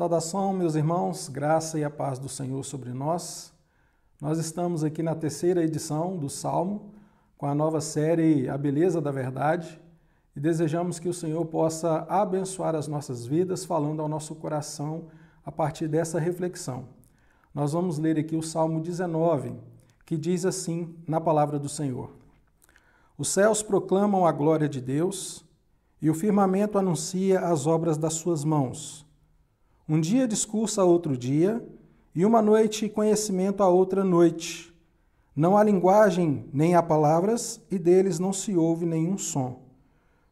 Saudação, meus irmãos, graça e a paz do Senhor sobre nós. Nós estamos aqui na terceira edição do Salmo, com a nova série A Beleza da Verdade, e desejamos que o Senhor possa abençoar as nossas vidas, falando ao nosso coração a partir dessa reflexão. Nós vamos ler aqui o Salmo 19, que diz assim na palavra do Senhor: Os céus proclamam a glória de Deus, e o firmamento anuncia as obras das suas mãos. Um dia discursa a outro dia, e uma noite conhecimento a outra noite. Não há linguagem nem há palavras, e deles não se ouve nenhum som.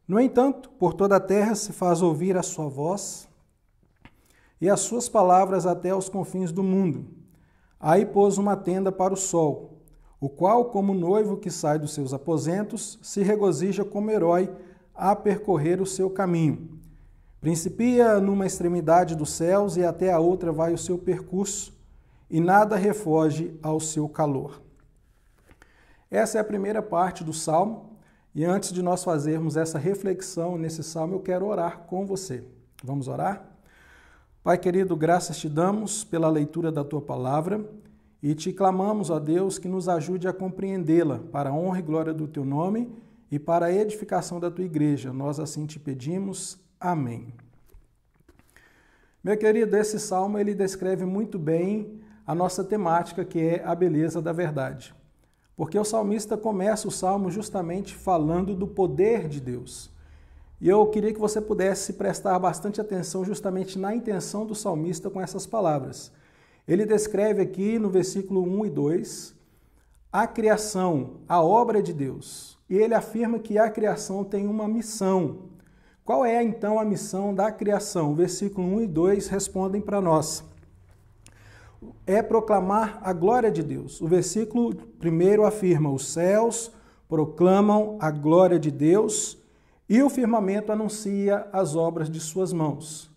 No entanto, por toda a terra se faz ouvir a sua voz, e as suas palavras até aos confins do mundo. Aí pôs uma tenda para o sol, o qual, como noivo que sai dos seus aposentos, se regozija como herói a percorrer o seu caminho. Principia numa extremidade dos céus e até a outra vai o seu percurso, e nada refoge ao seu calor. Essa é a primeira parte do Salmo, e antes de nós fazermos essa reflexão nesse Salmo, eu quero orar com você. Vamos orar? Pai querido, graças te damos pela leitura da Tua Palavra e te clamamos, ó Deus, que nos ajude a compreendê-la para a honra e glória do Teu nome e para a edificação da Tua Igreja. Nós assim te pedimos. Amém. Meu querido, esse Salmo ele descreve muito bem a nossa temática, que é a beleza da verdade. Porque o salmista começa o Salmo justamente falando do poder de Deus. E eu queria que você pudesse prestar bastante atenção justamente na intenção do salmista com essas palavras. Ele descreve aqui no versículo 1 e 2 a criação, a obra de Deus. E ele afirma que a criação tem uma missão. Qual é então a missão da criação? O versículo 1 e 2 respondem para nós. É proclamar a glória de Deus. O versículo 1 afirma: os céus proclamam a glória de Deus e o firmamento anuncia as obras de suas mãos.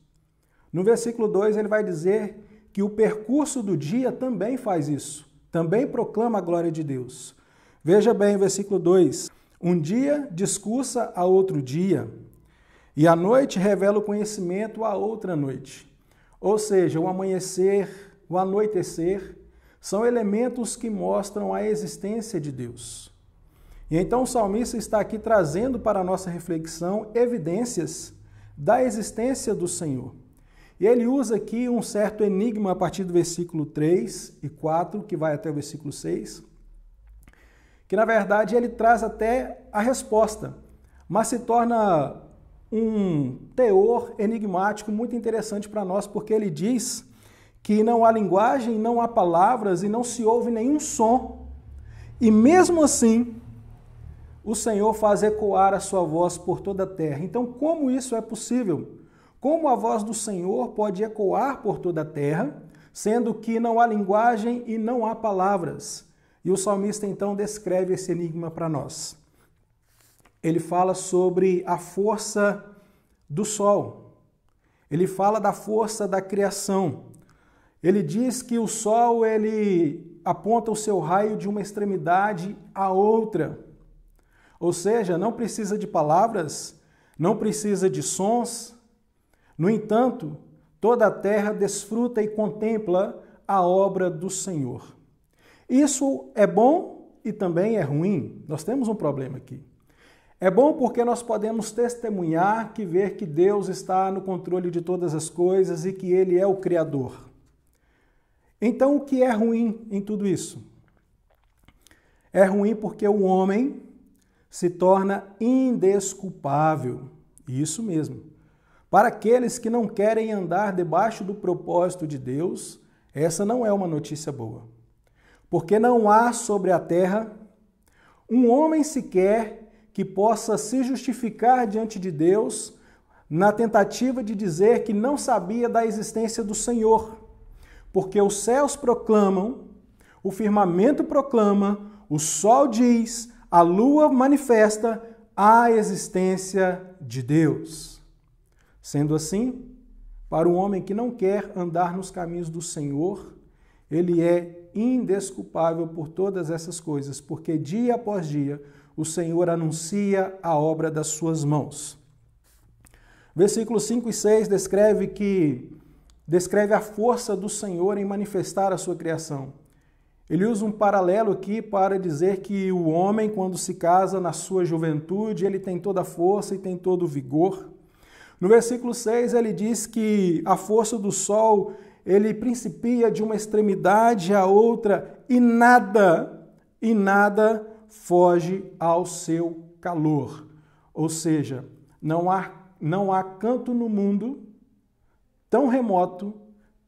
No versículo 2 ele vai dizer que o percurso do dia também faz isso, também proclama a glória de Deus. Veja bem o versículo 2: um dia discursa a outro dia, e a noite revela o conhecimento a outra noite. Ou seja, o amanhecer, o anoitecer, são elementos que mostram a existência de Deus. E então o salmista está aqui trazendo para a nossa reflexão evidências da existência do Senhor. E ele usa aqui um certo enigma a partir do versículo 3 e 4, que vai até o versículo 6, que na verdade ele traz até a resposta, mas se torna um teor enigmático muito interessante para nós, porque ele diz que não há linguagem, não há palavras e não se ouve nenhum som. E mesmo assim, o Senhor faz ecoar a sua voz por toda a terra. Então, como isso é possível? Como a voz do Senhor pode ecoar por toda a terra, sendo que não há linguagem e não há palavras? E o salmista então descreve esse enigma para nós. Ele fala sobre a força do sol. Ele fala da força da criação. Ele diz que o sol ele aponta o seu raio de uma extremidade à outra. Ou seja, não precisa de palavras, não precisa de sons. No entanto, toda a terra desfruta e contempla a obra do Senhor. Isso é bom e também é ruim. Nós temos um problema aqui. É bom porque nós podemos testemunhar que ver que Deus está no controle de todas as coisas e que Ele é o Criador. Então, o que é ruim em tudo isso? É ruim porque o homem se torna indesculpável. Isso mesmo. Para aqueles que não querem andar debaixo do propósito de Deus, essa não é uma notícia boa. Porque não há sobre a terra um homem sequer que possa se justificar diante de Deus na tentativa de dizer que não sabia da existência do Senhor. Porque os céus proclamam, o firmamento proclama, o sol diz, a lua manifesta a existência de Deus. Sendo assim, para o homem que não quer andar nos caminhos do Senhor, ele é indesculpável por todas essas coisas, porque dia após dia o Senhor anuncia a obra das suas mãos. Versículos 5 e 6 descreve que descreve a força do Senhor em manifestar a sua criação. Ele usa um paralelo aqui para dizer que o homem, quando se casa na sua juventude, ele tem toda a força e tem todo o vigor. No versículo 6, ele diz que a força do sol, ele principia de uma extremidade à outra e nada foge ao seu calor. Ou seja, não há canto no mundo tão remoto,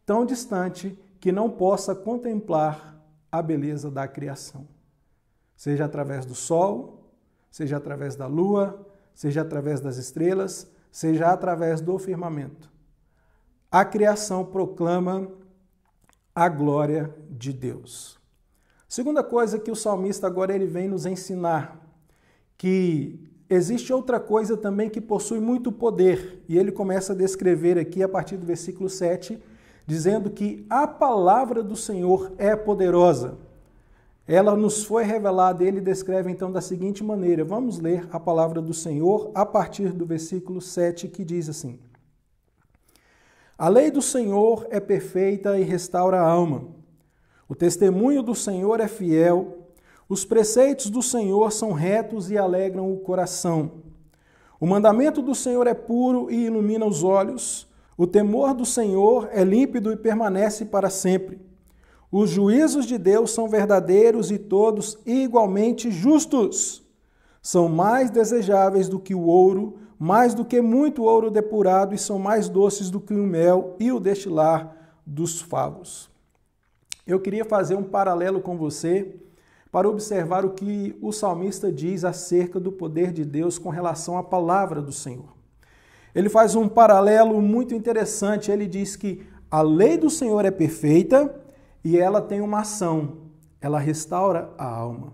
tão distante, que não possa contemplar a beleza da criação. Seja através do sol, seja através da lua, seja através das estrelas, seja através do firmamento. A criação proclama a glória de Deus. Segunda coisa que o salmista agora ele vem nos ensinar, que existe outra coisa também que possui muito poder, e ele começa a descrever aqui a partir do versículo 7, dizendo que a palavra do Senhor é poderosa. Ela nos foi revelada e ele descreve então da seguinte maneira. Vamos ler a palavra do Senhor a partir do versículo 7, que diz assim: A lei do Senhor é perfeita e restaura a alma. O testemunho do Senhor é fiel. Os preceitos do Senhor são retos e alegram o coração. O mandamento do Senhor é puro e ilumina os olhos. O temor do Senhor é límpido e permanece para sempre. Os juízos de Deus são verdadeiros e todos igualmente justos. São mais desejáveis do que o ouro, mais do que muito ouro depurado, e são mais doces do que o mel e o destilar dos favos. Eu queria fazer um paralelo com você para observar o que o salmista diz acerca do poder de Deus com relação à palavra do Senhor. Ele faz um paralelo muito interessante. Ele diz que a lei do Senhor é perfeita e ela tem uma ação, ela restaura a alma.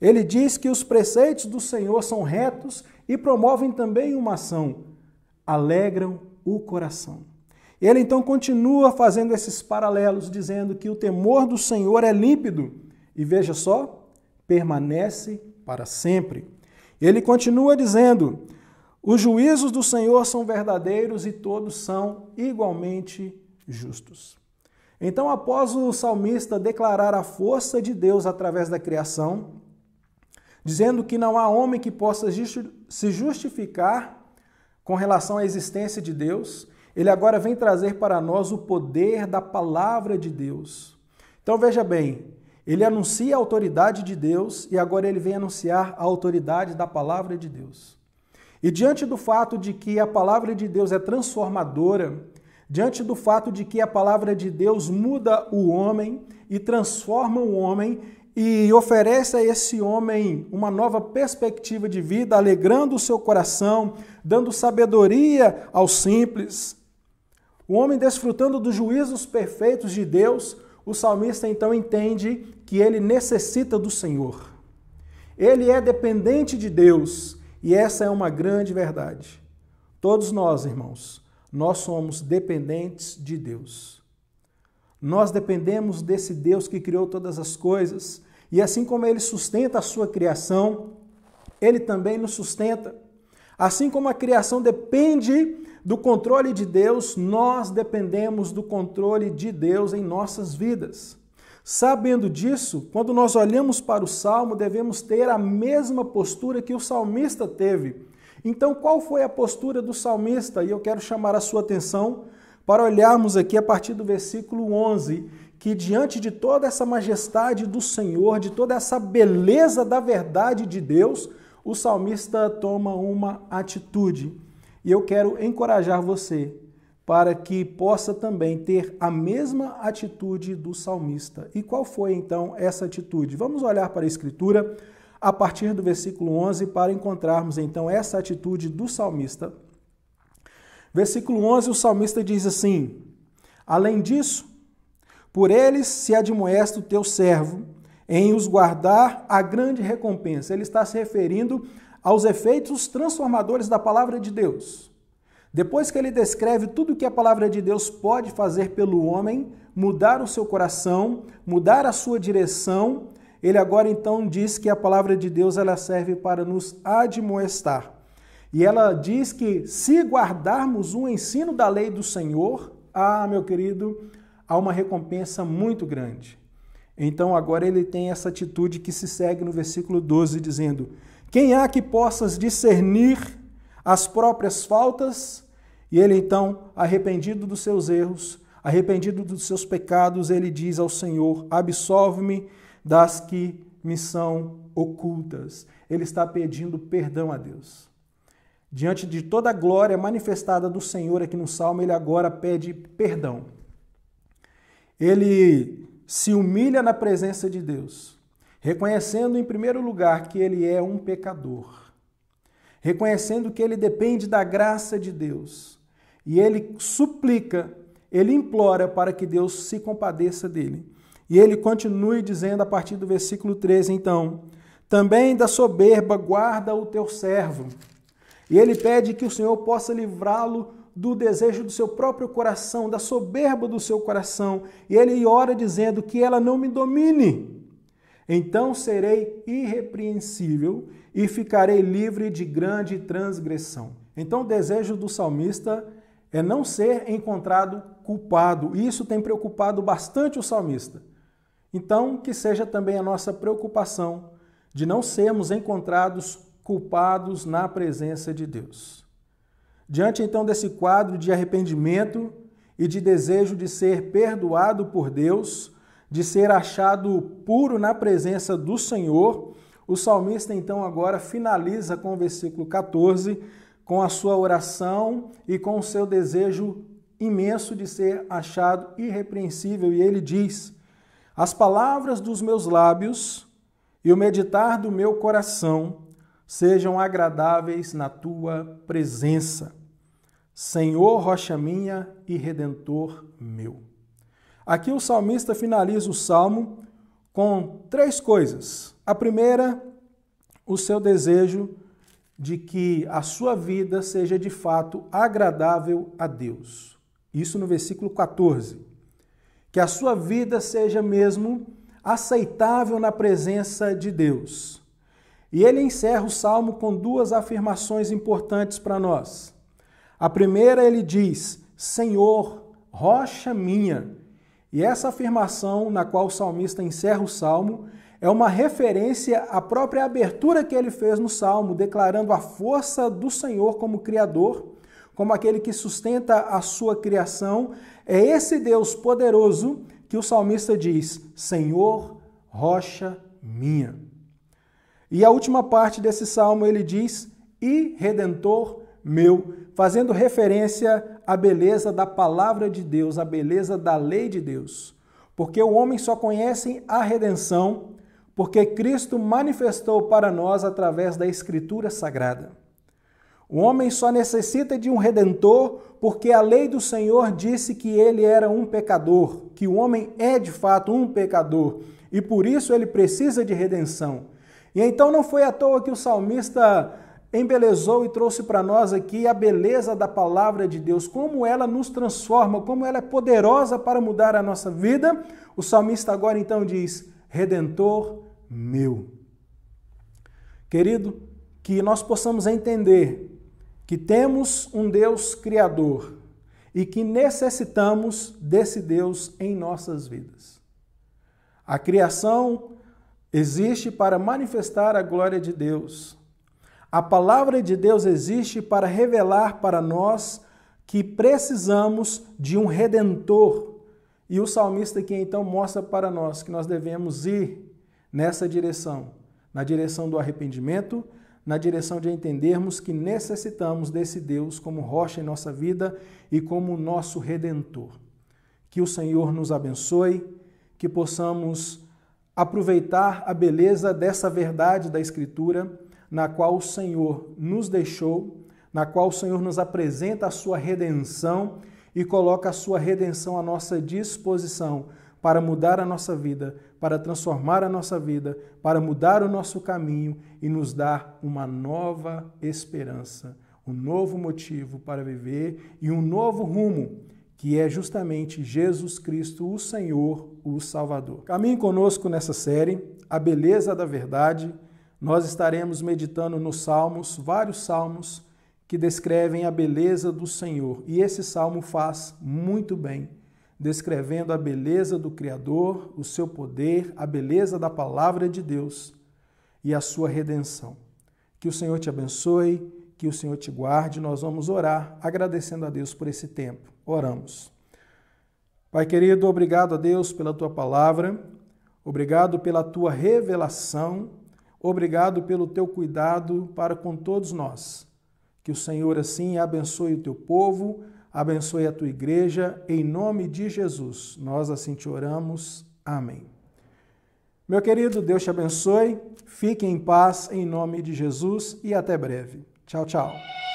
Ele diz que os preceitos do Senhor são retos e promovem também uma ação, alegram o coração. Ele então continua fazendo esses paralelos, dizendo que o temor do Senhor é límpido e, veja só, permanece para sempre. Ele continua dizendo: os juízos do Senhor são verdadeiros e todos são igualmente justos. Então, após o salmista declarar a força de Deus através da criação, dizendo que não há homem que possa se justificar com relação à existência de Deus, ele agora vem trazer para nós o poder da palavra de Deus. Então, veja bem, ele anuncia a autoridade de Deus e agora ele vem anunciar a autoridade da palavra de Deus. E diante do fato de que a palavra de Deus é transformadora, diante do fato de que a palavra de Deus muda o homem e transforma o homem e oferece a esse homem uma nova perspectiva de vida, alegrando o seu coração, dando sabedoria aos simples, o homem desfrutando dos juízos perfeitos de Deus, o salmista então entende que ele necessita do Senhor. Ele é dependente de Deus. E essa é uma grande verdade. Todos nós, irmãos, nós somos dependentes de Deus. Nós dependemos desse Deus que criou todas as coisas. E assim como Ele sustenta a sua criação, Ele também nos sustenta. Assim como a criação depende do controle de Deus, nós dependemos do controle de Deus em nossas vidas. Sabendo disso, quando nós olhamos para o Salmo, devemos ter a mesma postura que o salmista teve. Então, qual foi a postura do salmista? E eu quero chamar a sua atenção para olharmos aqui a partir do versículo 11, que diante de toda essa majestade do Senhor, de toda essa beleza da verdade de Deus, o salmista toma uma atitude. E eu quero encorajar você para que possa também ter a mesma atitude do salmista. E qual foi então essa atitude? Vamos olhar para a Escritura a partir do versículo 11 para encontrarmos então essa atitude do salmista. Versículo 11, o salmista diz assim: além disso, por eles se admoesta o teu servo, em os guardar a grande recompensa. Ele está se referindo aos efeitos transformadores da palavra de Deus. Depois que ele descreve tudo o que a palavra de Deus pode fazer pelo homem, mudar o seu coração, mudar a sua direção, ele agora então diz que a palavra de Deus ela serve para nos admoestar. E ela diz que se guardarmos o ensino da lei do Senhor, meu querido, há uma recompensa muito grande. Então agora ele tem essa atitude que se segue no versículo 12, dizendo: quem há que possas discernir as próprias faltas? E ele então, arrependido dos seus erros, arrependido dos seus pecados, ele diz ao Senhor: absolve-me das que me são ocultas. Ele está pedindo perdão a Deus. Diante de toda a glória manifestada do Senhor aqui no Salmo, ele agora pede perdão. Ele se humilha na presença de Deus, reconhecendo em primeiro lugar que ele é um pecador, reconhecendo que ele depende da graça de Deus, e ele suplica, ele implora para que Deus se compadeça dele. E ele continue dizendo a partir do versículo 13, então: também da soberba guarda o teu servo. E ele pede que o Senhor possa livrá-lo do desejo do seu próprio coração, da soberba do seu coração. E ele ora dizendo que ela não me domine. Então serei irrepreensível e ficarei livre de grande transgressão. Então o desejo do salmista é não ser encontrado culpado. E isso tem preocupado bastante o salmista. Então que seja também a nossa preocupação de não sermos encontrados culpados na presença de Deus. Diante então desse quadro de arrependimento e de desejo de ser perdoado por Deus, de ser achado puro na presença do Senhor, o salmista então agora finaliza com o versículo 14, com a sua oração e com o seu desejo imenso de ser achado irrepreensível. E ele diz: as palavras dos meus lábios e o meditar do meu coração sejam agradáveis na tua presença, Senhor, rocha minha e redentor meu. Aqui o salmista finaliza o salmo com 3 coisas. A primeira, o seu desejo de que a sua vida seja de fato agradável a Deus. Isso no versículo 14. Que a sua vida seja mesmo aceitável na presença de Deus. E ele encerra o salmo com 2 afirmações importantes para nós. A primeira, ele diz: Senhor, rocha minha. E essa afirmação na qual o salmista encerra o salmo é uma referência à própria abertura que ele fez no salmo, declarando a força do Senhor como Criador, como aquele que sustenta a sua criação. É esse Deus poderoso que o salmista diz: Senhor, rocha minha. E a última parte desse salmo ele diz: e redentor meu, fazendo referência à beleza da palavra de Deus, à beleza da lei de Deus. Porque o homem só conhece a redenção porque Cristo manifestou para nós através da Escritura Sagrada. O homem só necessita de um redentor porque a lei do Senhor disse que ele era um pecador, que o homem é de fato um pecador e por isso ele precisa de redenção. E então não foi à toa que o salmista embelezou e trouxe para nós aqui a beleza da palavra de Deus, como ela nos transforma, como ela é poderosa para mudar a nossa vida. O salmista agora então diz: Redentor meu. Querido, que nós possamos entender que temos um Deus criador e que necessitamos desse Deus em nossas vidas. A criação existe para manifestar a glória de Deus. A palavra de Deus existe para revelar para nós que precisamos de um redentor. E o salmista aqui então mostra para nós que nós devemos ir nessa direção, na direção do arrependimento, na direção de entendermos que necessitamos desse Deus como rocha em nossa vida e como nosso redentor. Que o Senhor nos abençoe, que possamos aproveitar a beleza dessa verdade da Escritura, na qual o Senhor nos deixou, na qual o Senhor nos apresenta a sua redenção e coloca a sua redenção à nossa disposição para mudar a nossa vida, para transformar a nossa vida, para mudar o nosso caminho e nos dar uma nova esperança, um novo motivo para viver e um novo rumo, que é justamente Jesus Cristo, o Senhor, o Salvador. Caminhe conosco nessa série, A Beleza da Verdade. Nós estaremos meditando nos Salmos, vários salmos que descrevem a beleza do Senhor. E esse salmo faz muito bem, descrevendo a beleza do Criador, o seu poder, a beleza da palavra de Deus e a sua redenção. Que o Senhor te abençoe, que o Senhor te guarde. Nós vamos orar agradecendo a Deus por esse tempo. Oramos. Pai querido, obrigado a Deus pela tua palavra, obrigado pela tua revelação, obrigado pelo teu cuidado para com todos nós. Que o Senhor assim abençoe o teu povo, abençoe a tua igreja, em nome de Jesus. Nós assim te oramos. Amém. Meu querido, Deus te abençoe, fique em paz em nome de Jesus e até breve. Tchau, tchau.